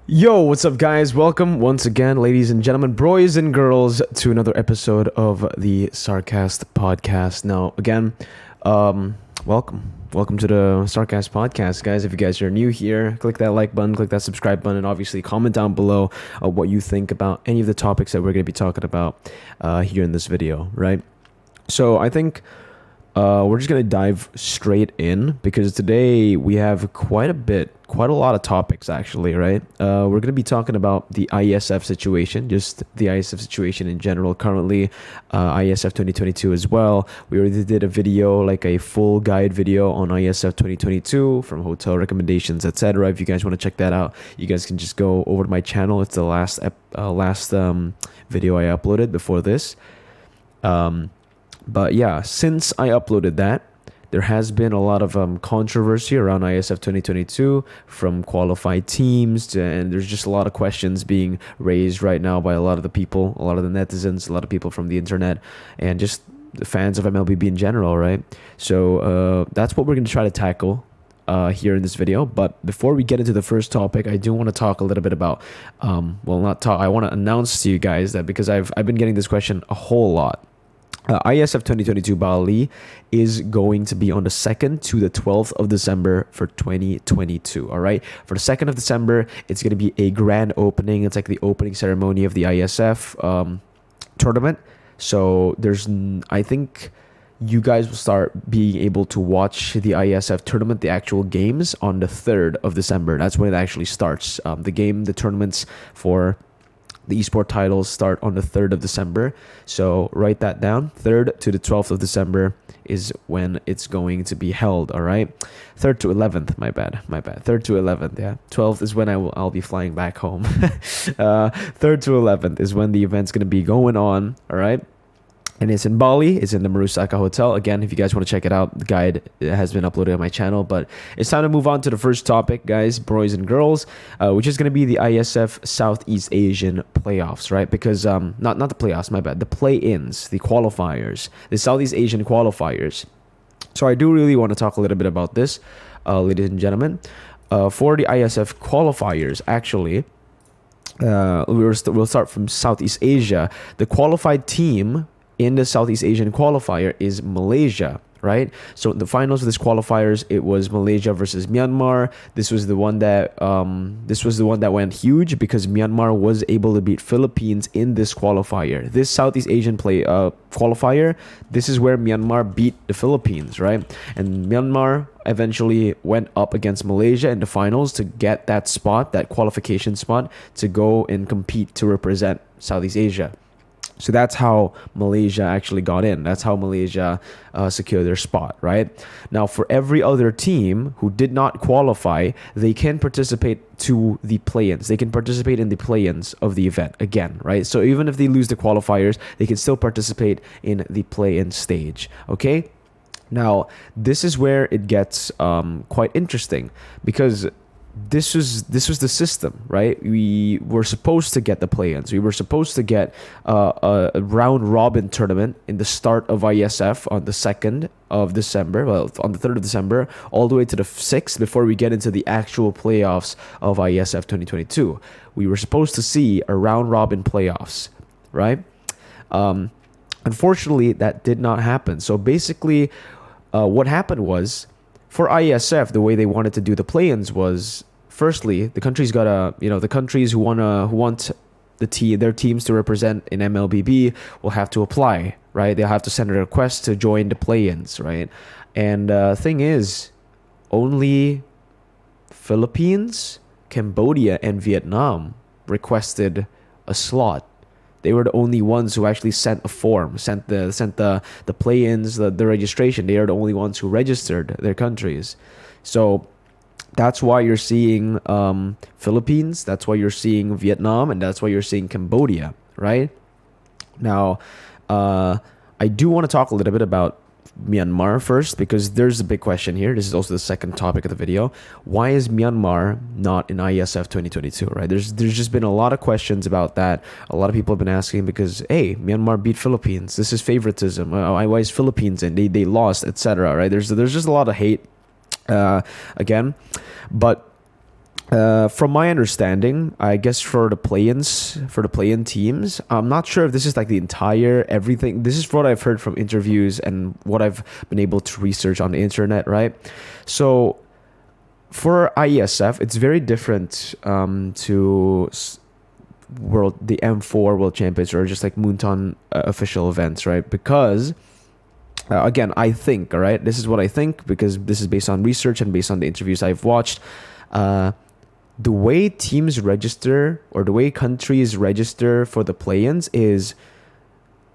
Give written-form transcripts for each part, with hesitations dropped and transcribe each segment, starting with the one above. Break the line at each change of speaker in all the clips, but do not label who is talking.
Yo, what's up, guys? Welcome once again, ladies and gentlemen, boys and girls, to another episode of the SarCAST podcast. Now, again, welcome to the SarCAST podcast, guys. If you guys are new here, click that like button, click that subscribe button, and obviously comment down below what you think about any of the topics that we're going to be talking about here in this video, right? So I think we're just going to dive straight in because today we have quite a lot of topics actually, right? We're going to be talking about the IESF situation, just the IESF situation in general currently, IESF 2022 as well. We already did a video, like a full guide video on IESF 2022 from hotel recommendations, etc. If you guys want to check that out, you guys can just go over to my channel. It's the last video I uploaded before this. But yeah, since I uploaded that, there has been a lot of controversy around IESF 2022 from qualified teams, and there's just a lot of questions being raised right now by a lot of the people, a lot of the netizens, a lot of people from the internet, and just the fans of MLBB in general, right? So that's what we're going to try to tackle here in this video. But before we get into the first topic, I do want to talk a little bit about, I want to announce to you guys that because I've been getting this question a whole lot. IESF 2022 Bali is going to be on the 2nd to the 12th of December for 2022. All right. For the 2nd of December, it's going to be a grand opening. It's like the opening ceremony of the IESF tournament. So I think you guys will start being able to watch the IESF tournament, the actual games, on the 3rd of December. That's when it actually starts. The tournaments for the esport titles start on the 3rd of December. So write that down. 3rd to the 12th of December is when it's going to be held. All right. 3rd to 11th. My bad. 3rd to 11th. Yeah. 12th is when I'll be flying back home. 3rd to 11th is when the event's going to be going on. All right. And it's in Bali. It's in the Marusaka Hotel. Again, if you guys want to check it out, the guide has been uploaded on my channel. But it's time to move on to the first topic, guys, boys and girls, which is going to be the IESF Southeast Asian playoffs, right? Because not the playoffs, my bad, the play-ins, the qualifiers, the Southeast Asian qualifiers. So I do really want to talk a little bit about this, ladies and gentlemen. For the IESF qualifiers, actually, we'll start from Southeast Asia. The qualified team in the Southeast Asian qualifier is Malaysia, right? So in the finals of this qualifiers, it was Malaysia versus Myanmar. This was the one that went huge because Myanmar was able to beat Philippines in this qualifier. This Southeast Asian qualifier, this is where Myanmar beat the Philippines, right? And Myanmar eventually went up against Malaysia in the finals to get that spot, that qualification spot, to go and compete to represent Southeast Asia. So that's how Malaysia actually got in. That's how Malaysia secured their spot, right? Now, for every other team who did not qualify, they can participate to the play-ins. They can participate in the play-ins of the event again, right? So even if they lose the qualifiers, they can still participate in the play-in stage, okay? Now, this is where it gets quite interesting because this was the system, right? We were supposed to get the play-ins. We were supposed to get a round robin tournament in the start of IESF on the 2nd of December, well, on the 3rd of December, all the way to the 6th before we get into the actual playoffs of IESF 2022. We were supposed to see a round robin playoffs, right? Unfortunately, that did not happen. So basically, what happened was, for IESF, the way they wanted to do the play-ins was, firstly, the countries the countries who want their teams to represent in MLBB will have to apply, right? They'll have to send a request to join the play-ins, right? And thing is, only Philippines, Cambodia, and Vietnam requested a slot. They were the only ones who actually sent a form, sent the play-ins, the registration. They are the only ones who registered their countries. So that's why you're seeing Philippines, that's why you're seeing Vietnam, and that's why you're seeing Cambodia, right? Now, I do want to talk a little bit about Myanmar first, because there's a big question here. This is also the second topic of the video. Why is Myanmar not in IESF 2022, right? There's just been a lot of questions about that. A lot of people have been asking because, hey, Myanmar beat Philippines. This is favoritism. Why is Philippines in? They lost, etc., right? There's just a lot of hate again. But From my understanding, I guess for the play-in teams, I'm not sure if this is like the entire everything. This is what I've heard from interviews and what I've been able to research on the internet, right? So for IESF, it's very different to the M4 World Champions or just like Moonton official events, right? Because again, I think, all right, this is what I think because this is based on research and based on the interviews I've watched. The way teams register or the way countries register for the play-ins is,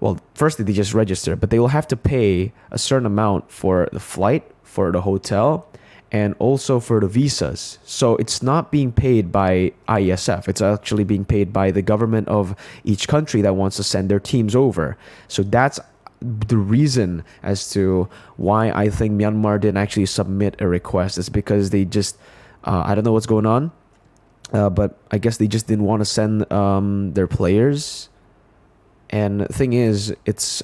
well, firstly, they just register, but they will have to pay a certain amount for the flight, for the hotel, and also for the visas. So it's not being paid by IESF. It's actually being paid by the government of each country that wants to send their teams over. So that's the reason as to why I think Myanmar didn't actually submit a request. Is because they just, I don't know what's going on. But I guess they just didn't want to send their players. And the thing is, it's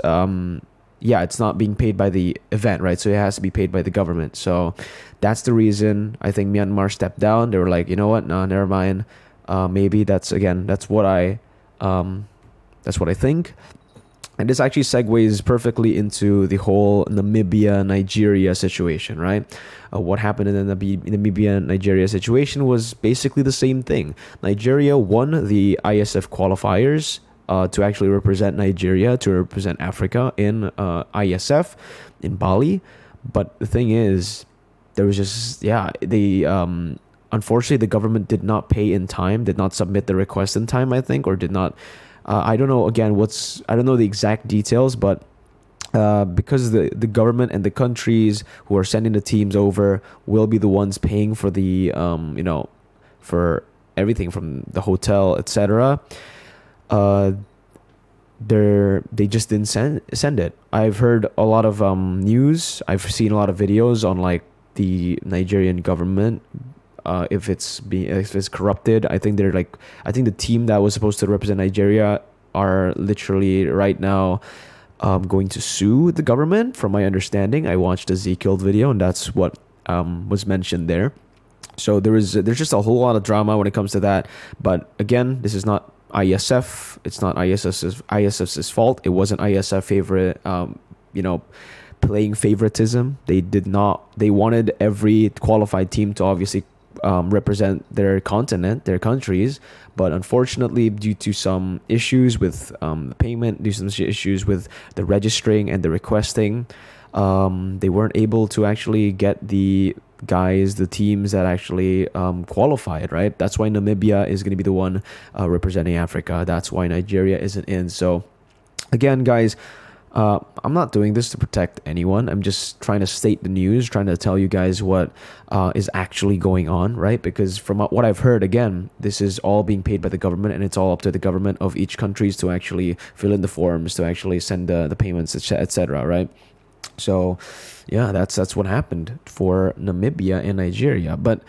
it's not being paid by the event, right? So it has to be paid by the government. So that's the reason I think Myanmar stepped down. They were like, you know what? No, never mind. Maybe that's what I think. And this actually segues perfectly into the whole Namibia-Nigeria situation, right? What happened in the Namibia-Nigeria situation was basically the same thing. Nigeria won the ISF qualifiers to actually represent Nigeria, to represent Africa in ISF in Bali. But the thing is, there was just, unfortunately, the government did not pay in time, did not submit the request in time, I think, or did not... I don't know, again, I don't know the exact details, but because the government and the countries who are sending the teams over will be the ones paying for the, for everything from the hotel, etc., they just didn't send it. I've heard a lot of news. I've seen a lot of videos on like the Nigerian government. If it's corrupted, I think the team that was supposed to represent Nigeria are literally right now going to sue the government. From my understanding, I watched Ezekiel's video, and that's what was mentioned there. So there's just a whole lot of drama when it comes to that. But again, this is not ISF. It's not ISF's fault. It wasn't ISF favorite. Playing favoritism. They wanted every qualified team to obviously represent their continent, their countries, but unfortunately, due to some issues with the payment, due to some issues with the registering and the requesting, they weren't able to actually get the teams that actually qualified, right? That's why Namibia is going to be the one representing Africa. That's why Nigeria isn't in. So again, guys, I'm not doing this to protect anyone. I'm just trying to state the news, trying to tell you guys what is actually going on, right? Because from what I've heard, again, this is all being paid by the government, and it's all up to the government of each countries to actually fill in the forms, to actually send the payments, etc., right? So, yeah, that's what happened for Namibia and Nigeria. But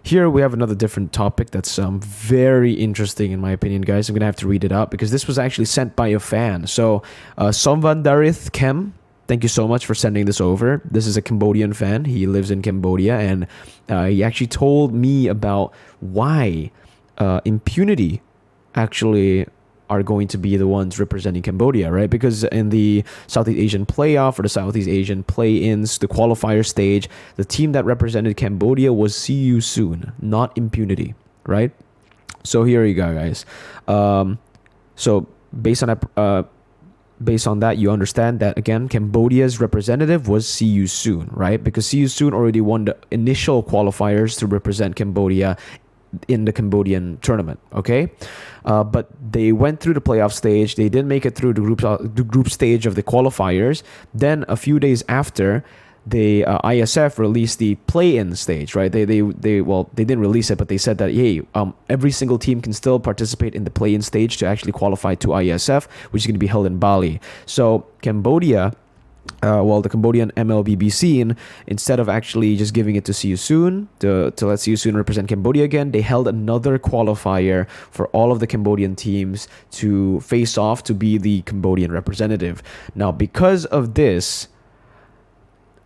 here we have another different topic that's very interesting in my opinion, guys. I'm going to have to read it out because this was actually sent by a fan. So, Somvandarith Kem, thank you so much for sending this over. This is a Cambodian fan. He lives in Cambodia, and he actually told me about why impunity actually are going to be the ones representing Cambodia, right? Because in the Southeast Asian playoff or the Southeast Asian play-ins, the qualifier stage, the team that represented Cambodia was See You Soon, not impunity, right? So here you go, guys. So based on that, you understand that, again, Cambodia's representative was See You Soon, right? Because See You Soon already won the initial qualifiers to represent Cambodia in the Cambodian tournament, okay? But they went through the playoff stage. They didn't make it through the group stage of the qualifiers. Then a few days after, the ISF released the play-in stage, right? They didn't release it, but they said that, hey, every single team can still participate in the play-in stage to actually qualify to ISF, which is going to be held in Bali. So Cambodia, the Cambodian MLBB scene, instead of actually just giving it to See You Soon, to let See You Soon represent Cambodia again, they held another qualifier for all of the Cambodian teams to face off to be the Cambodian representative. Now, because of this,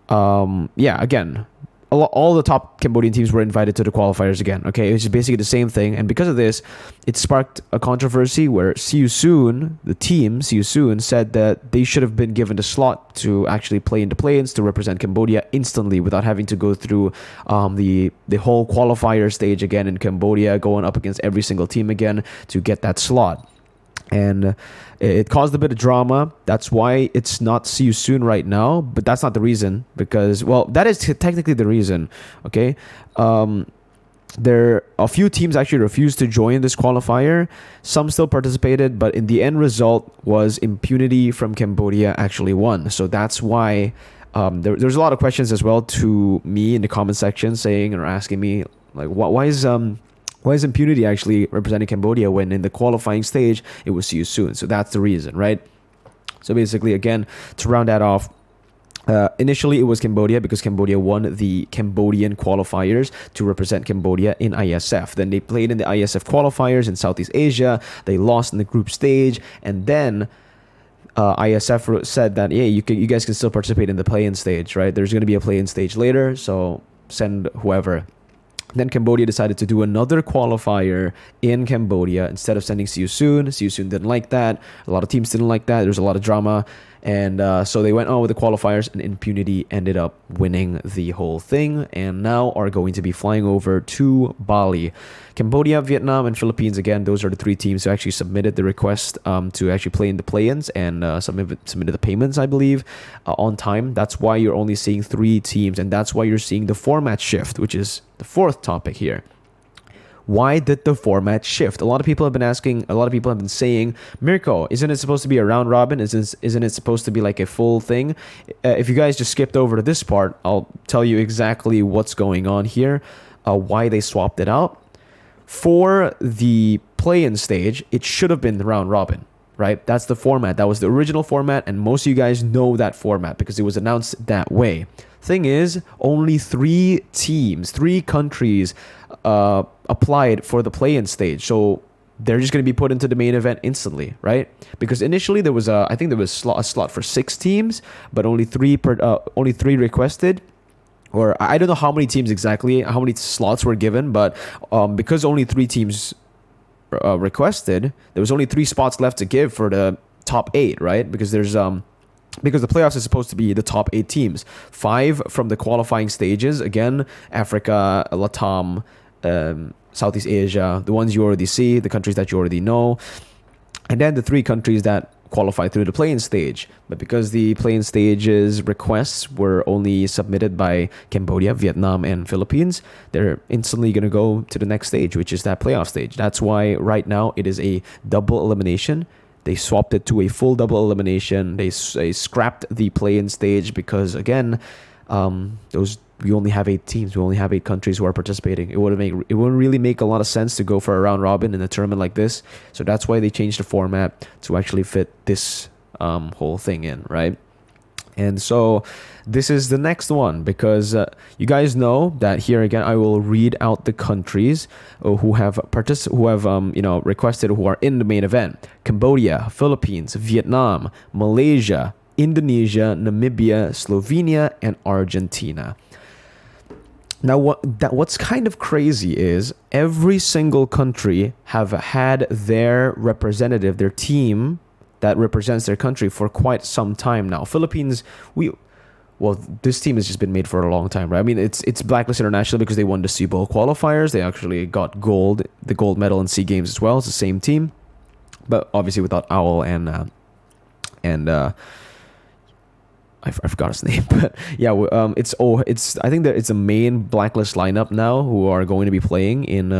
again, all the top Cambodian teams were invited to the qualifiers again. Okay, it was basically the same thing, and because of this, it sparked a controversy where See You Soon, the team See You Soon, said that they should have been given the slot to actually play in the play-ins to represent Cambodia instantly without having to go through the whole qualifier stage again in Cambodia, going up against every single team again to get that slot. And it caused a bit of drama. That's why it's not See You Soon right now. But that's not the reason, because, well, that is technically the reason. Okay. There a few teams actually refused to join this qualifier. Some still participated, but in the end result was impunity from Cambodia actually won. So that's why there's a lot of questions as well to me in the comment section saying or asking me, like, why is impunity actually representing Cambodia when in the qualifying stage it was See You Soon? So that's the reason, right? So basically, again, to round that off, initially it was Cambodia because Cambodia won the Cambodian qualifiers to represent Cambodia in ISF. Then they played in the ISF qualifiers in Southeast Asia. They lost in the group stage, and then ISF said that, yeah, you guys can still participate in the play-in stage, right? There's going to be a play-in stage later, so send whoever. Then Cambodia decided to do another qualifier in Cambodia instead of sending See You Soon. See You Soon didn't like that. A lot of teams didn't like that. There's a lot of drama. And so they went on with the qualifiers, and impunity ended up winning the whole thing and now are going to be flying over to Bali. Cambodia, Vietnam, and Philippines, again, those are the three teams who actually submitted the request to actually play in the play-ins and submitted the payments, I believe, on time. That's why you're only seeing three teams, and that's why you're seeing the format shift, which is the fourth topic here. Why did the format shift? A lot of people have been asking, a lot of people have been saying, Mirko, isn't it supposed to be a round robin? Isn't it supposed to be like a full thing? If you guys just skipped over to this part, I'll tell you exactly what's going on here, why they swapped it out. For the play-in stage, it should have been the round robin, right? That's the format. That was the original format, and most of you guys know that format because it was announced that way. Thing is, only three countries applied for the play-in stage, so they're just going to be put into the main event instantly, right? Because initially there was I think there was a slot for 6 teams, but only three requested. Or I don't know how many teams exactly, how many slots were given, but because only 3 teams requested, there was only 3 spots left to give for the top 8, right? Because there's because the playoffs is supposed to be the top 8 teams, 5 from the qualifying stages. Again, Africa, Latam, Southeast Asia, the ones you already see, the countries that you already know, and then the 3 countries that qualify through the play-in stage. But because the play-in stages requests were only submitted by Cambodia, Vietnam, and Philippines, they're instantly going to go to the next stage, which is that playoff stage. That's why right now it is a double elimination. They swapped it to a full double elimination. They scrapped the play-in stage because, again, we only have 8 teams. We only have 8 countries who are participating. It wouldn't really make a lot of sense to go for a round robin in a tournament like this. So that's why they changed the format to actually fit this whole thing in, right? And so this is the next one, because you guys know that here again I will read out the countries who have requested, who are in the main event: Cambodia, Philippines, Vietnam, Malaysia, Indonesia, Namibia, Slovenia, and Argentina. Now, what's kind of crazy is every single country have had their representative, their team that represents their country for quite some time now. Philippines, this team has just been made for a long time, right? I mean, it's blacklisted internationally because they won the SEA Bowl qualifiers. They actually got the gold medal in SEA Games as well. It's the same team, but obviously without Owl and I forgot his name, but yeah, I think that it's a main blacklist lineup now who are going to be playing in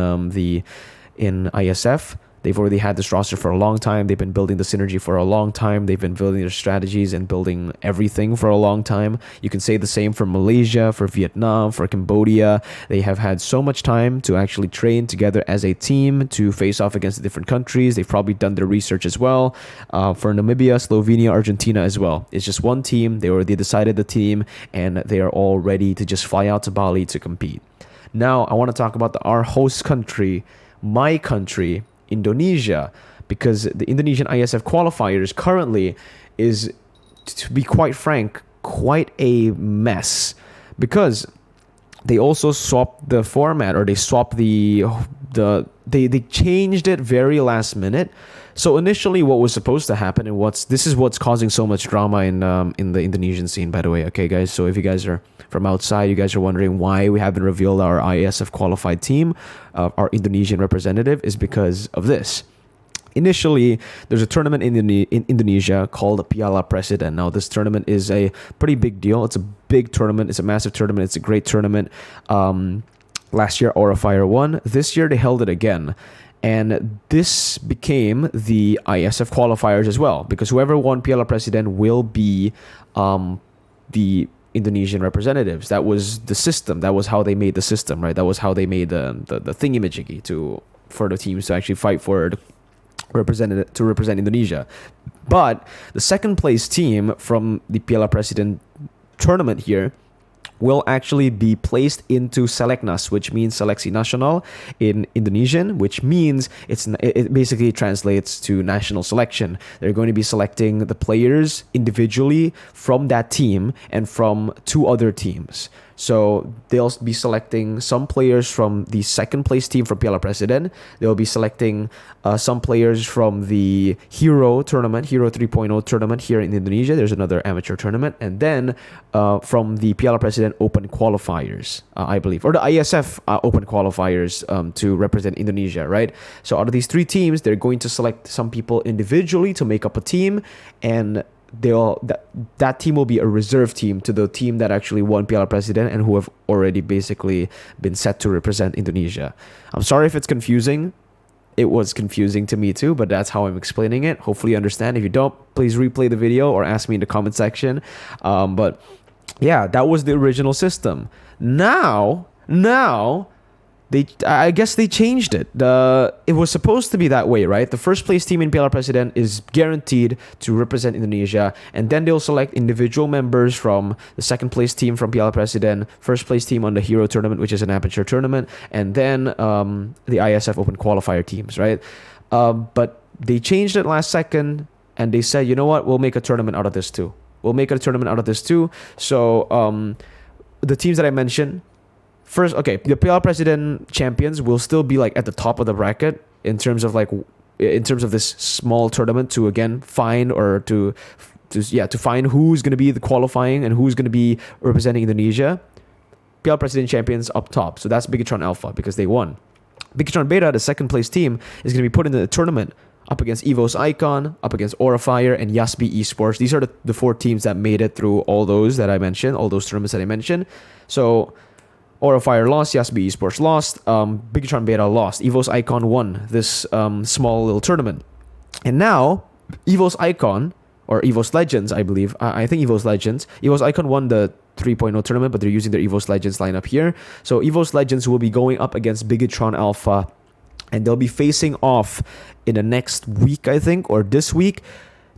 ISF. They've already had this roster for a long time. They've been building the synergy for a long time. They've been building their strategies and building everything for a long time. You can say the same for Malaysia, for Vietnam, for Cambodia. They have had so much time to actually train together as a team to face off against the different countries. They've probably done their research as well. For Namibia, Slovenia, Argentina as well. It's just one team. They already decided the team, and they are all ready to just fly out to Bali to compete. Now, I want to talk about our host country, my country, Indonesia, because the Indonesian ISF qualifiers currently is, to be quite frank, quite a mess, because they also swapped the format, or they swapped they changed it very last minute. So initially, what was supposed to happen, and this is what's causing so much drama in the Indonesian scene, by the way. Okay, guys. So if you guys are from outside, you guys are wondering why we haven't revealed our IESF qualified team, our Indonesian representative, is because of this. Initially, there's a tournament in Indonesia called Piala Presiden. Now, this tournament is a pretty big deal. It's a big tournament. It's a massive tournament. It's a great tournament. Last year, Aura Fire won. This year, they held it again. And this became the IESF qualifiers as well, because whoever won Piala Presiden will be the Indonesian representatives. That was the system. That was how they made the system, right? That was how they made the thingy-majiggy for the teams to actually fight for to represent Indonesia. But the second place team from the Piala Presiden tournament here will actually be placed into Seleknas, which means Seleksi Nasional in Indonesian, which means it basically translates to national selection. They're going to be selecting the players individually from that team and from 2 other teams. So they'll be selecting some players from the second place team from Piala Presiden. They'll be selecting some players from the Hero tournament, Hero 3.0 tournament here in Indonesia. There's another amateur tournament. And then from the Piala Presiden Open qualifiers, I believe, or the IESF Open qualifiers to represent Indonesia, right? So out of these 3 teams, they're going to select some people individually to make up a team, and that team will be a reserve team to the team that actually won Piala Presiden and who have already basically been set to represent Indonesia. I'm sorry if it's confusing. It was confusing to me too, but that's how I'm explaining it. Hopefully you understand. If you don't, please replay the video or ask me in the comment section. But yeah, that was the original system. Now I guess they changed it. It was supposed to be that way, right? The first place team in Piala Presiden is guaranteed to represent Indonesia, and then they'll select individual members from the second place team from Piala Presiden, first place team on the Hero tournament, which is an amateur tournament, and then the ISF Open qualifier teams, right? But they changed it last second, and they said, you know what? We'll make a tournament out of this too. So the teams that I mentioned. First, okay, the Piala Presiden champions will still be like at the top of the bracket in terms of this small tournament to again find or to find who's going to be the qualifying and who's going to be representing Indonesia. Piala Presiden champions up top, so that's Bigetron Alpha because they won. Bigetron Beta, the second place team, is going to be put in the tournament up against EVOS Icon, up against Aura Fire, and Yasbi Esports. These are the 4 teams that made it through all those tournaments that I mentioned. So Aura Fire lost, Yasbi Esports lost, Bigetron Beta lost, EVOS Icon won this small little tournament. And now, EVOS Icon, or EVOS Legends, I believe, I think EVOS Legends, EVOS Icon won the 3.0 tournament, but they're using their EVOS Legends lineup here. So EVOS Legends will be going up against Bigetron Alpha, and they'll be facing off in the next week, I think, or this week,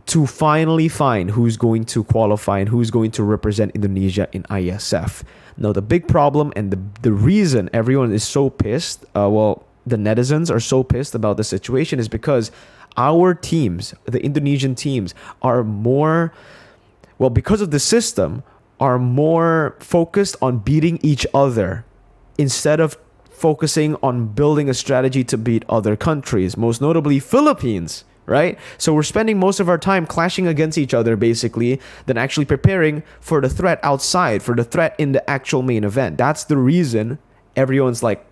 to finally find who's going to qualify and who's going to represent Indonesia in ISF. Now, the big problem and the reason everyone is so pissed, the netizens are so pissed about the situation is because our teams, the Indonesian teams, are more, because of the system, are more focused on beating each other instead of focusing on building a strategy to beat other countries, most notably Philippines. Right? So we're spending most of our time clashing against each other, basically, than actually preparing for the threat outside, for the threat in the actual main event. That's the reason everyone's like,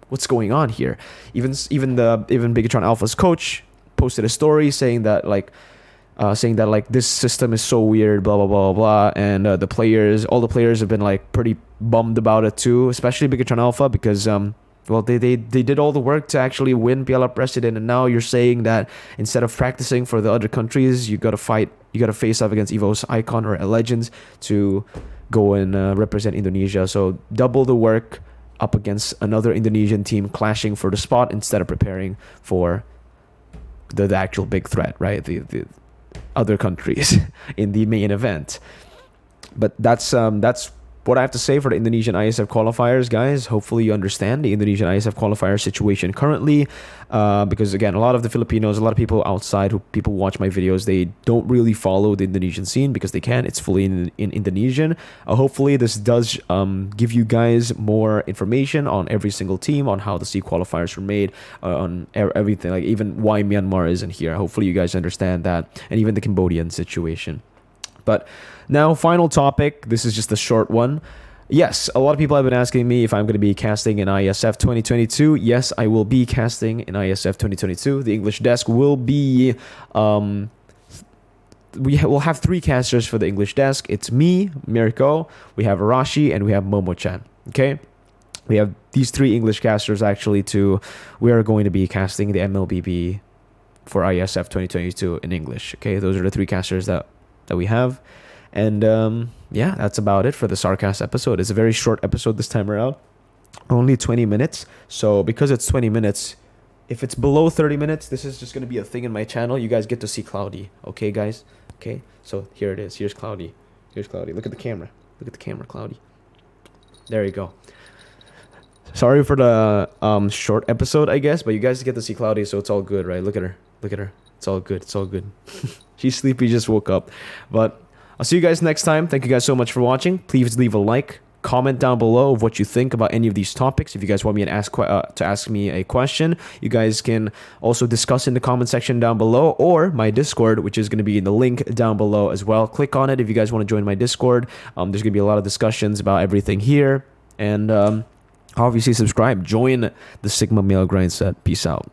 what's going on here? Even Bigetron Alpha's coach posted a story saying that this system is so weird, blah blah blah blah, and all the players have been like pretty bummed about it too, especially Bigetron Alpha because they did all the work to actually win Piala Presiden, and now you're saying that instead of practicing for the other countries, you got to face off against EVOS Icon or Legends to go and represent Indonesia. So double the work up against another Indonesian team clashing for the spot instead of preparing for the actual big threat, right? The other countries in the main event. But that's what I have to say for the Indonesian ISF qualifiers, guys. Hopefully you understand the Indonesian ISF qualifier situation currently, because again, a lot of the Filipinos, a lot of people outside who people watch my videos, they don't really follow the Indonesian scene because they can't. It's fully in Indonesian. Hopefully this does give you guys more information on every single team, on how the SEA qualifiers were made, on everything, like even why Myanmar isn't here. Hopefully you guys understand that, and even the Cambodian situation. But now, final topic. This is just a short one. Yes, a lot of people have been asking me if I'm going to be casting in IESF 2022. Yes, I will be casting in IESF 2022. The English desk will be... we will have 3 casters for the English desk. It's me, Mirko, we have Arashi, and we have Momo-chan. Okay? We have these 3 English casters actually we are going to be casting the MLBB for IESF 2022 in English. Okay? Those are the 3 casters that we have. And yeah, that's about it for the SarCAST episode. It's a very short episode this time around, only 20 minutes. So because it's 20 minutes, if it's below 30 minutes, this is just going to be a thing in my channel. You guys get to see Cloudy. Okay, guys? Okay, so here it is. Here's Cloudy. Here's Cloudy. Look at the camera. Look at the camera, Cloudy. There you go. Sorry for the short episode, I guess, but you guys get to see Cloudy, so it's all good, right? Look at her. Look at her. It's all good. It's all good. She's sleepy, just woke up. But I'll see you guys next time. Thank you guys so much for watching. Please leave a like. Comment down below of what you think about any of these topics. If you guys want me to ask me a question, you guys can also discuss in the comment section down below, or my Discord, which is going to be in the link down below as well. Click on it if you guys want to join my Discord. There's going to be a lot of discussions about everything here. And obviously subscribe. Join the Sigma Male Grind Set. Peace out.